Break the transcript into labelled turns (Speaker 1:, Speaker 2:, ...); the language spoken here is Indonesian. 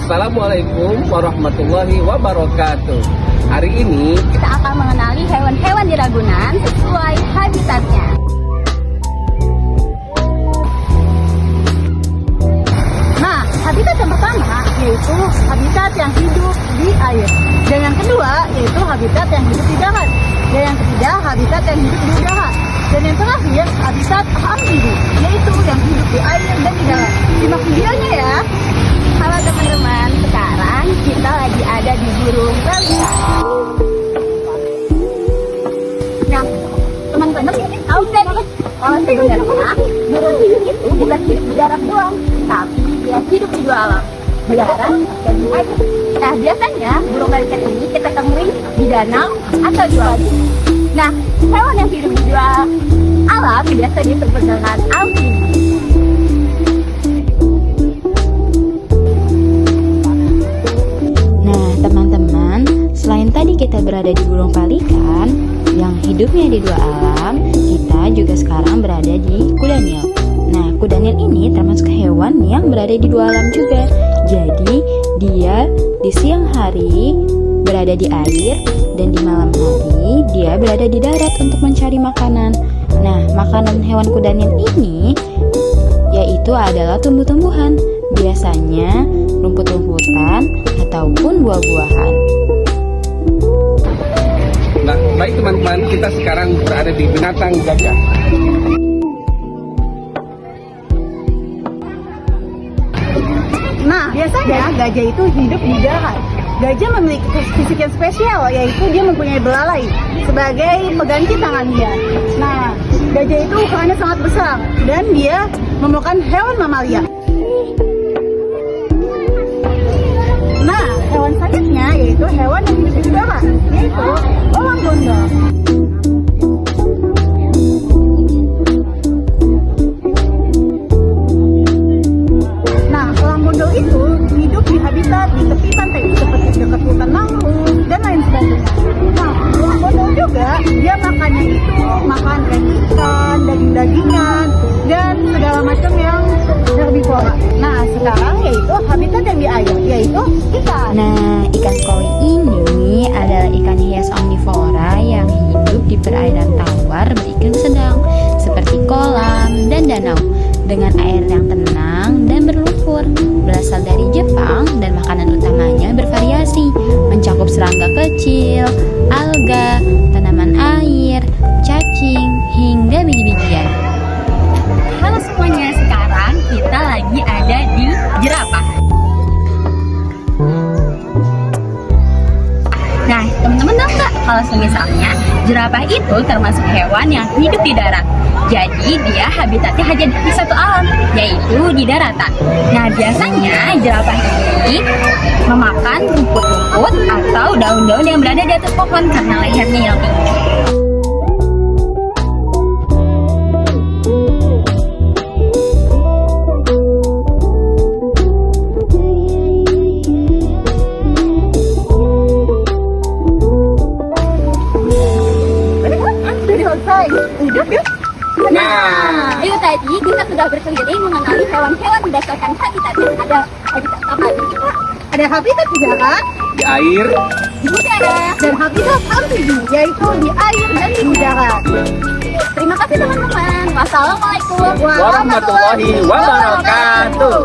Speaker 1: Assalamualaikum warahmatullahi wabarakatuh. Hari ini
Speaker 2: kita akan mengenali hewan-hewan di Ragunan sesuai habitatnya. Nah, habitat yang pertama yaitu habitat yang hidup di air. Dan yang kedua yaitu habitat yang hidup di darat. Dan yang ketiga habitat yang hidup di udara. Dan yang terakhir habitat amfibi, yaitu yang hidup di air dan di darat. Simak videonya ya. Halo teman-teman, sekarang kita lagi ada di burung balita. Nah, teman-teman tahu kan kalau sebenarnya burung itu bukan hidup di darat doang, tapi dia hidup di dua alam, di darat dan di air. Nah, biasanya burung balita ini kita temui di danau atau di waduk. Nah, hewan yang hidup di dua alam biasa disebut dengan amfibi.
Speaker 3: Nah, teman-teman, selain tadi kita berada di burung pelikan yang hidupnya di dua alam, kita juga sekarang berada di kuda nil. Nah, kuda nil ini termasuk hewan yang berada di dua alam juga. Jadi, dia di siang hari berada di air dan di malam hari dia berada di darat untuk mencari makanan. Nah, makanan hewan kuda nil ini yaitu adalah tumbuh-tumbuhan, biasanya rumput-rumputan ataupun buah-buahan.
Speaker 1: Nah, baik teman-teman, kita sekarang berada di binatang gajah.
Speaker 2: Nah, biasanya gajah itu hidup di darat. Gajah memiliki fisik yang spesial, yaitu dia mempunyai belalai sebagai pengganti tangan dia. Nah, gajah itu ukurannya sangat besar dan dia merupakan hewan mamalia. Nah, hewan selanjutnya yaitu hewan yang hidup di udara, yaitu elang bondol. Nah, elang bondol itu hidup di habitat di tepi pantai seperti dekat hutan mangrove dan lain sebagainya. Nah, elang bondol juga dia makannya itu makan ikan, daging-dagingan dan segala macam yang herbivora. Nah, sekarang yaitu habitat yang di air, yaitu ikan.
Speaker 3: Nah, ikan koi ini adalah ikan hias omnivora yang hidup di perairan tawar berikan sedang seperti kolam dan danau dengan air yang tenang dan berlumpur. Berasal dari Jepang dan makanan utamanya bervariasi, mencakup serangga kecil, alga, tanaman air, cacing, hingga biji-bijian.
Speaker 2: Halo semuanya, sekarang kita lagi ada di jerapah. Nah, teman-teman tahu nggak kalau misalnya jerapah itu termasuk hewan yang hidup di darat. Jadi dia habitatnya hanya di satu alam, yaitu di daratan. Nah, biasanya jerapah ini memakan rumput-rumput atau daun-daun yang berada di atas pohon karena lehernya yang tinggi. Nah, itu tadi kita sudah berkeliling mengenali hewan-hewan berdasarkan habitatnya. Ada habitat apa aja? Ada habitat di darat,
Speaker 1: Di air,
Speaker 2: di udara, dan habitat amfibi, yaitu di air dan di udara. Terima kasih teman-teman. Wassalamualaikum
Speaker 1: warahmatullahi wabarakatuh.